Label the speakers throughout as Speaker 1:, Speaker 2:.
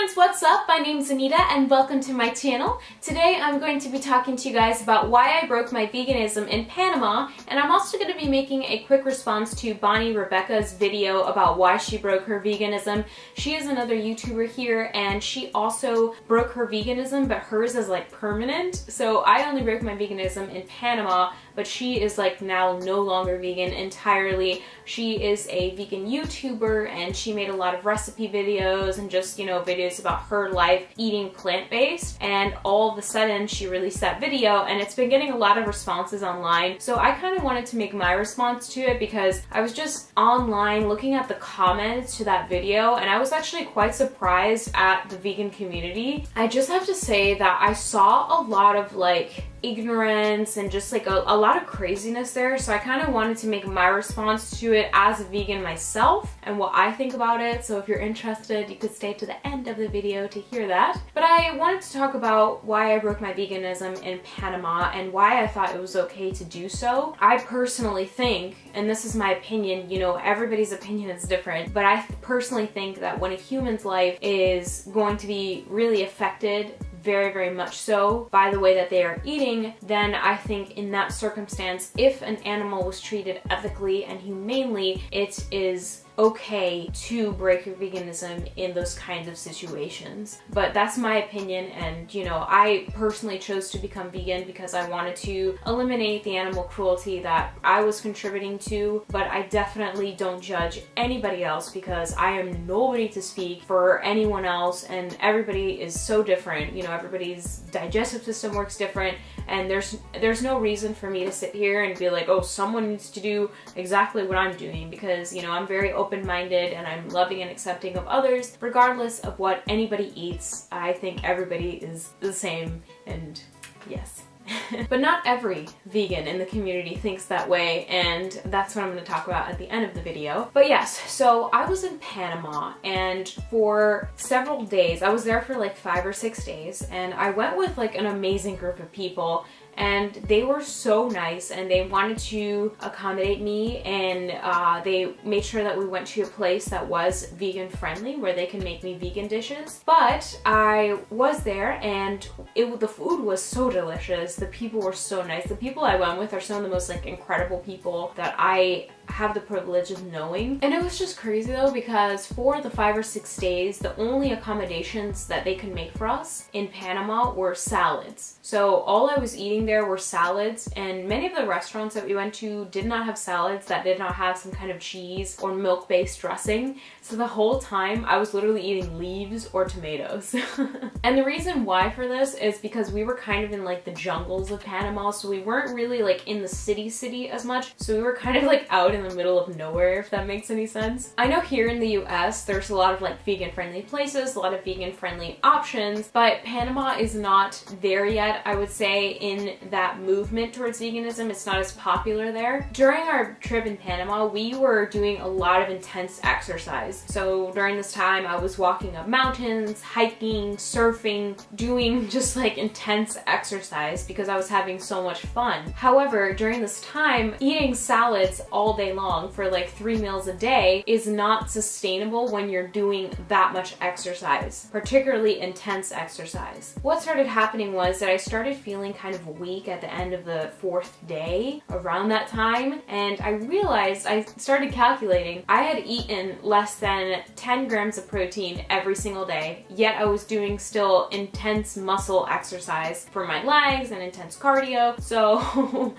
Speaker 1: friends, what's up? My name's Anita and welcome to my channel. Today I'm going to be talking to you guys about why I broke my veganism in Panama, and I'm also going to be making a quick response to Bonny Rebecca's video about why she broke her veganism. She is another YouTuber here and she also broke her veganism, but hers is like permanent. So I only broke my veganism in Panama, but she is like now no longer vegan entirely. She is a vegan YouTuber and she made a lot of recipe videos and just, you know, videos about her life eating plant-based, and all of a sudden she released that video and it's been getting a lot of responses online. So I kind of wanted to make my response to it because I was just online looking at the comments to that video and I was actually quite surprised at the vegan community. I just have to say that I saw a lot of like ignorance and just like a lot of craziness there, so I kind of wanted to make my response to it as a vegan myself and what I think about it. So if you're interested, you could stay to the end of the video to hear that. But I wanted to talk about why I broke my veganism in Panama and why I thought it was okay to do so. I personally think, and this is my opinion, you know, everybody's opinion is different, but I personally think that when a human's life is going to be really affected, very much so, by the way that they are eating, then I think in that circumstance, if an animal was treated ethically and humanely, it is okay to break your veganism in those kinds of situations. But that's my opinion, and you know, I personally chose to become vegan because I wanted to eliminate the animal cruelty that I was contributing to, but I definitely don't judge anybody else because I am nobody to speak for anyone else, and everybody is so different. You know, everybody's digestive system works different, and there's no reason for me to sit here and be like, oh, someone needs to do exactly what I'm doing, because you know, I'm very open-minded and I'm loving and accepting of others regardless of what anybody eats. I think everybody is the same, and yes. But not every vegan in the community thinks that way, and that's what I'm going to talk about at the end of the video. But yes, so I was in Panama, and for several days, I was there for like 5 or 6 days, and I went with like an amazing group of people, and they were so nice and they wanted to accommodate me, and they made sure that we went to a place that was vegan friendly where they can make me vegan dishes. But I was there and the food was so delicious. The people were so nice. The people I went with are some of the most like incredible people that I have the privilege of knowing. And it was just crazy though, because for the 5 or 6 days, the only accommodations that they could make for us in Panama were salads. So all I was eating there were salads, and many of the restaurants that we went to did not have salads that did not have some kind of cheese or milk-based dressing. So the whole time I was literally eating leaves or tomatoes. And the reason why for this is because we were kind of in like the jungles of Panama, so we weren't really like in the city as much. So we were kind of like out in the middle of nowhere, if that makes any sense. I know here in the US there's a lot of like vegan friendly places, a lot of vegan friendly options, but Panama is not there yet. I would say in that movement towards veganism, it's not as popular there. During our trip in Panama, we were doing a lot of intense exercise. So during this time I was walking up mountains, hiking, surfing, doing just like intense exercise because I was having so much fun. However, during this time, eating salads all day long for like 3 meals a day is not sustainable when you're doing that much exercise, particularly intense exercise. What started happening was that I started feeling kind of weak at the end of the 4th day around that time, and I realized, I started calculating, I had eaten less than 10 grams of protein every single day, yet I was doing still intense muscle exercise for my legs and intense cardio. So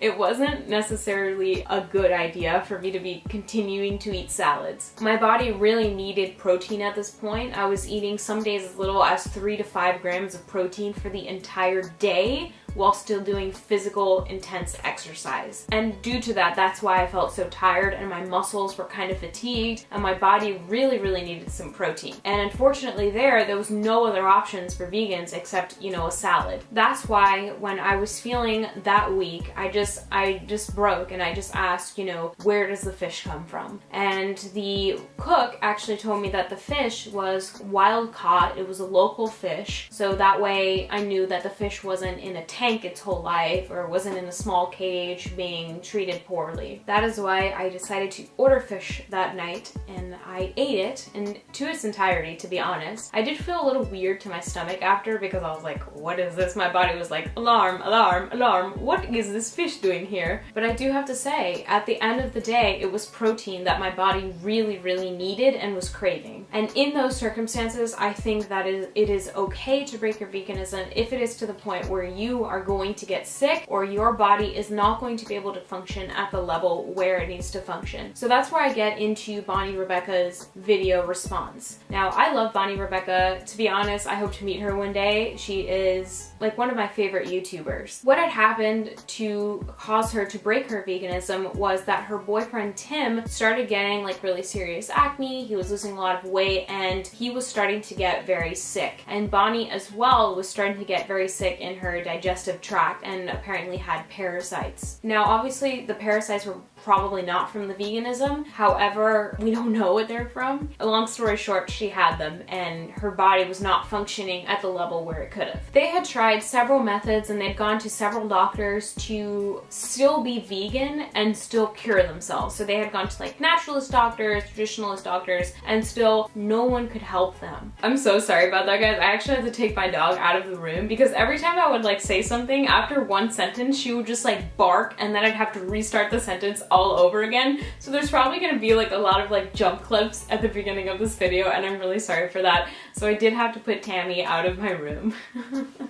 Speaker 1: it wasn't necessarily a good idea for me to be continuing to eat salads. My body really needed protein at this point. I was eating some days as little as 3 to 5 grams of protein for the entire day while still doing physical intense exercise. And due to that, that's why I felt so tired and my muscles were kind of fatigued and my body really needed some protein. And unfortunately there was no other options for vegans except, you know, a salad. That's why when I was feeling that weak, I just broke and I just asked, you know, where does the fish come from? And the cook actually told me that the fish was wild caught. It was a local fish. So that way I knew that the fish wasn't in a tank tank its whole life or wasn't in a small cage being treated poorly. That is why I decided to order fish that night, and I ate it, and to its entirety, to be honest. I did feel a little weird to my stomach after because I was like, what is this? My body was like, alarm, alarm, alarm. What is this fish doing here? But I do have to say, at the end of the day, it was protein that my body really, really needed and was craving. And in those circumstances, I think that it is okay to break your veganism if it is to the point where you are going to get sick or your body is not going to be able to function at the level where it needs to function. So that's where I get into Bonny Rebecca's video response. Now, I love Bonny Rebecca. To be honest, I hope to meet her one day. She is like one of my favorite YouTubers. What had happened to cause her to break her veganism was that her boyfriend Tim started getting like really serious acne. He was losing a lot of weight and he was starting to get very sick. And Bonny as well was starting to get very sick in her digestive tract and apparently had parasites. Now obviously the parasites were probably not from the veganism. However, we don't know what they're from. A long story short, she had them and her body was not functioning at the level where it could have. They had tried several methods and they'd gone to several doctors to still be vegan and still cure themselves. So they had gone to like naturalist doctors, traditionalist doctors, and still no one could help them. I'm so sorry about that, guys. I actually had to take my dog out of the room because every time I would like say something, after one sentence, she would just like bark and then I'd have to restart the sentence all over again. So there's probably gonna be like a lot of like jump clips at the beginning of this video and I'm really sorry for that. So I did have to put Tammy out of my room.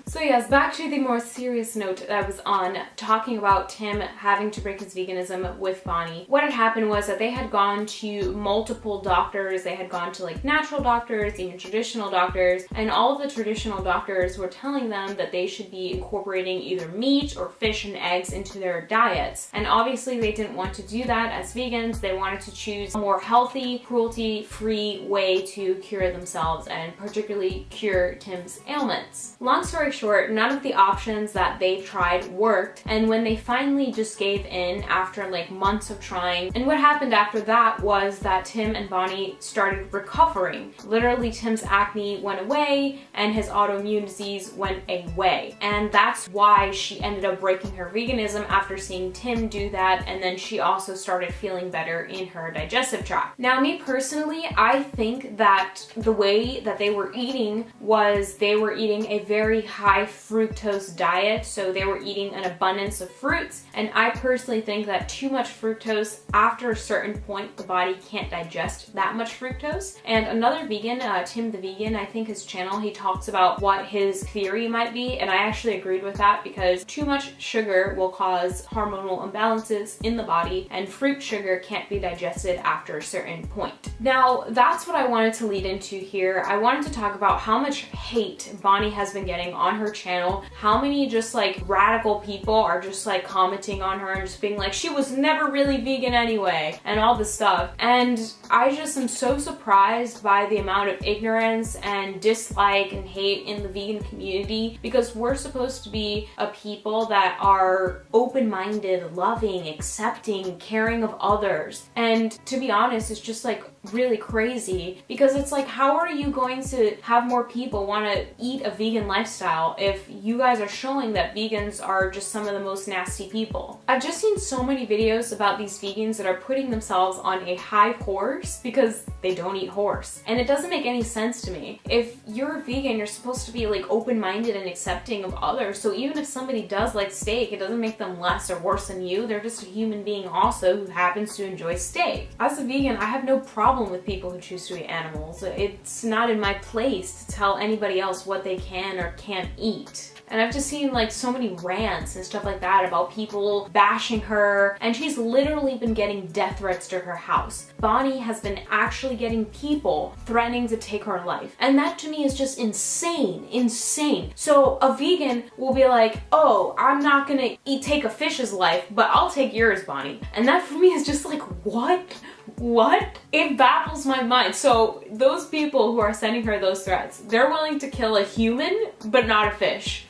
Speaker 1: So yes, back to the more serious note that I was on, talking about Tim having to break his veganism with Bonny. What had happened was that they had gone to multiple doctors. They had gone to like natural doctors, even traditional doctors, and all of the traditional doctors were telling them that they should be incorporating either meat or fish and eggs into their diets. And obviously they didn't want to do that as vegans. They wanted to choose a more healthy, cruelty-free way to cure themselves and particularly cure Tim's ailments. Long story short, none of the options that they tried worked, and when they finally just gave in after like months of trying, and what happened after that was that Tim and Bonny started recovering. Literally, Tim's acne went away and his autoimmune disease went away, and that's why she ended up breaking her veganism after seeing Tim do that, and then she also started feeling better in her digestive tract. Now, me personally, I think that the way that they were eating was they were eating a very high fructose diet, so they were eating an abundance of fruits, and I personally think that too much fructose, after a certain point, the body can't digest that much fructose. And another vegan, Tim the Vegan, I think his channel, he talks about what his theory might be, and I actually agreed with that because too much sugar will cause hormonal imbalances in the body, and fruit sugar can't be digested after a certain point. Now, that's what I wanted to lead into here. I wanted to talk about how much hate Bonny has been getting on her channel, how many just like radical people are just like commenting on her and just being like, she was never really vegan anyway, and all this stuff. And I just am so surprised by the amount of ignorance and dislike and hate in the vegan community, because we're supposed to be a people that are open-minded, loving, accepting, caring of others. And to be honest, it's just like really crazy, because it's like, how are you going to have more people want to eat a vegan lifestyle if you guys are showing that vegans are just some of the most nasty people? I've just seen so many videos about these vegans that are putting themselves on a high horse because they don't eat horse, and it doesn't make any sense to me. If you're a vegan, you're supposed to be like open-minded and accepting of others, so even if somebody does like steak, it doesn't make them less or worse than you. They're just a human being also who happens to enjoy steak. As a vegan, I have no problem with people who choose to eat animals. It's not in my place to tell anybody else what they can or can't eat. And I've just seen like so many rants and stuff like that about people bashing her, and she's literally been getting death threats to her house. Bonny has been actually getting people threatening to take her life. And that to me is just insane, insane. So a vegan will be like, oh, I'm not gonna take a fish's life, but I'll take yours, Bonny. And that for me is just like, what? What? It baffles my mind. So those people who are sending her those threats, they're willing to kill a human, but not a fish.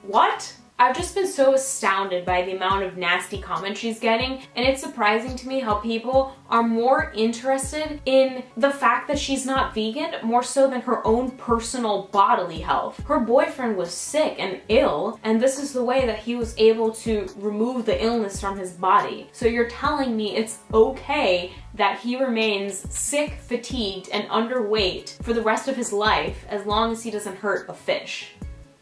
Speaker 1: What? I've just been so astounded by the amount of nasty comments she's getting, and it's surprising to me how people are more interested in the fact that she's not vegan more so than her own personal bodily health. Her boyfriend was sick and ill, and this is the way that he was able to remove the illness from his body. So you're telling me it's okay that he remains sick, fatigued, and underweight for the rest of his life as long as he doesn't hurt a fish?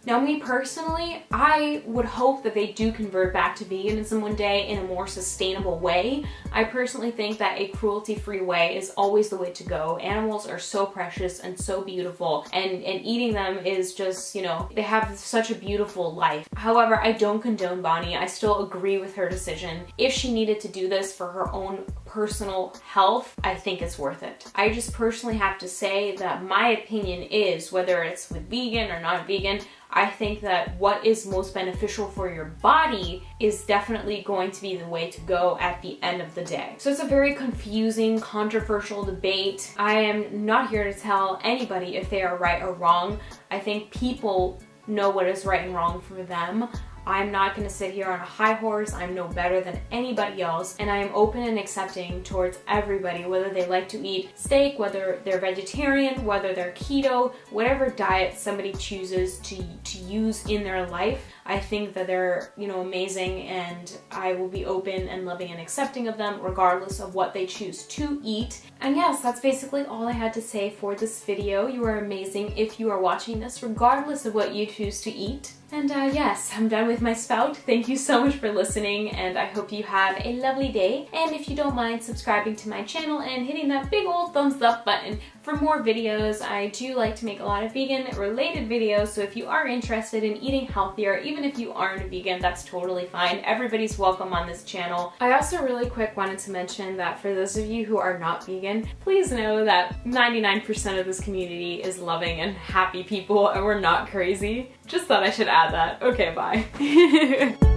Speaker 1: Now, me personally, I would hope that they do convert back to veganism one day in a more sustainable way. I personally think that a cruelty-free way is always the way to go. Animals are so precious and so beautiful, and eating them is just, you know, they have such a beautiful life. However, I don't condone Bonny. I still agree with her decision. If she needed to do this for her own personal health, I think it's worth it. I just personally have to say that my opinion is, whether it's with vegan or not vegan, I think that what is most beneficial for your body is definitely going to be the way to go at the end of the day. So it's a very confusing, controversial debate. I am not here to tell anybody if they are right or wrong. I think people know what is right and wrong for them. I'm not going to sit here on a high horse. I'm no better than anybody else, and I am open and accepting towards everybody, whether they like to eat steak, whether they're vegetarian, whether they're keto, whatever diet somebody chooses to use in their life. I think that they're, you know, amazing, and I will be open and loving and accepting of them regardless of what they choose to eat. And yes, that's basically all I had to say for this video. You are amazing if you are watching this, regardless of what you choose to eat. And yes, I'm done with my spout. Thank you so much for listening, and I hope you have a lovely day. And if you don't mind subscribing to my channel and hitting that big old thumbs up button for more videos. I do like to make a lot of vegan related videos, so if you are interested in eating healthier, even if you aren't a vegan, that's totally fine. Everybody's welcome on this channel. I also really quick wanted to mention that for those of you who are not vegan, please know that 99% of this community is loving and happy people, and we're not crazy. Just thought I should add that. Okay, bye.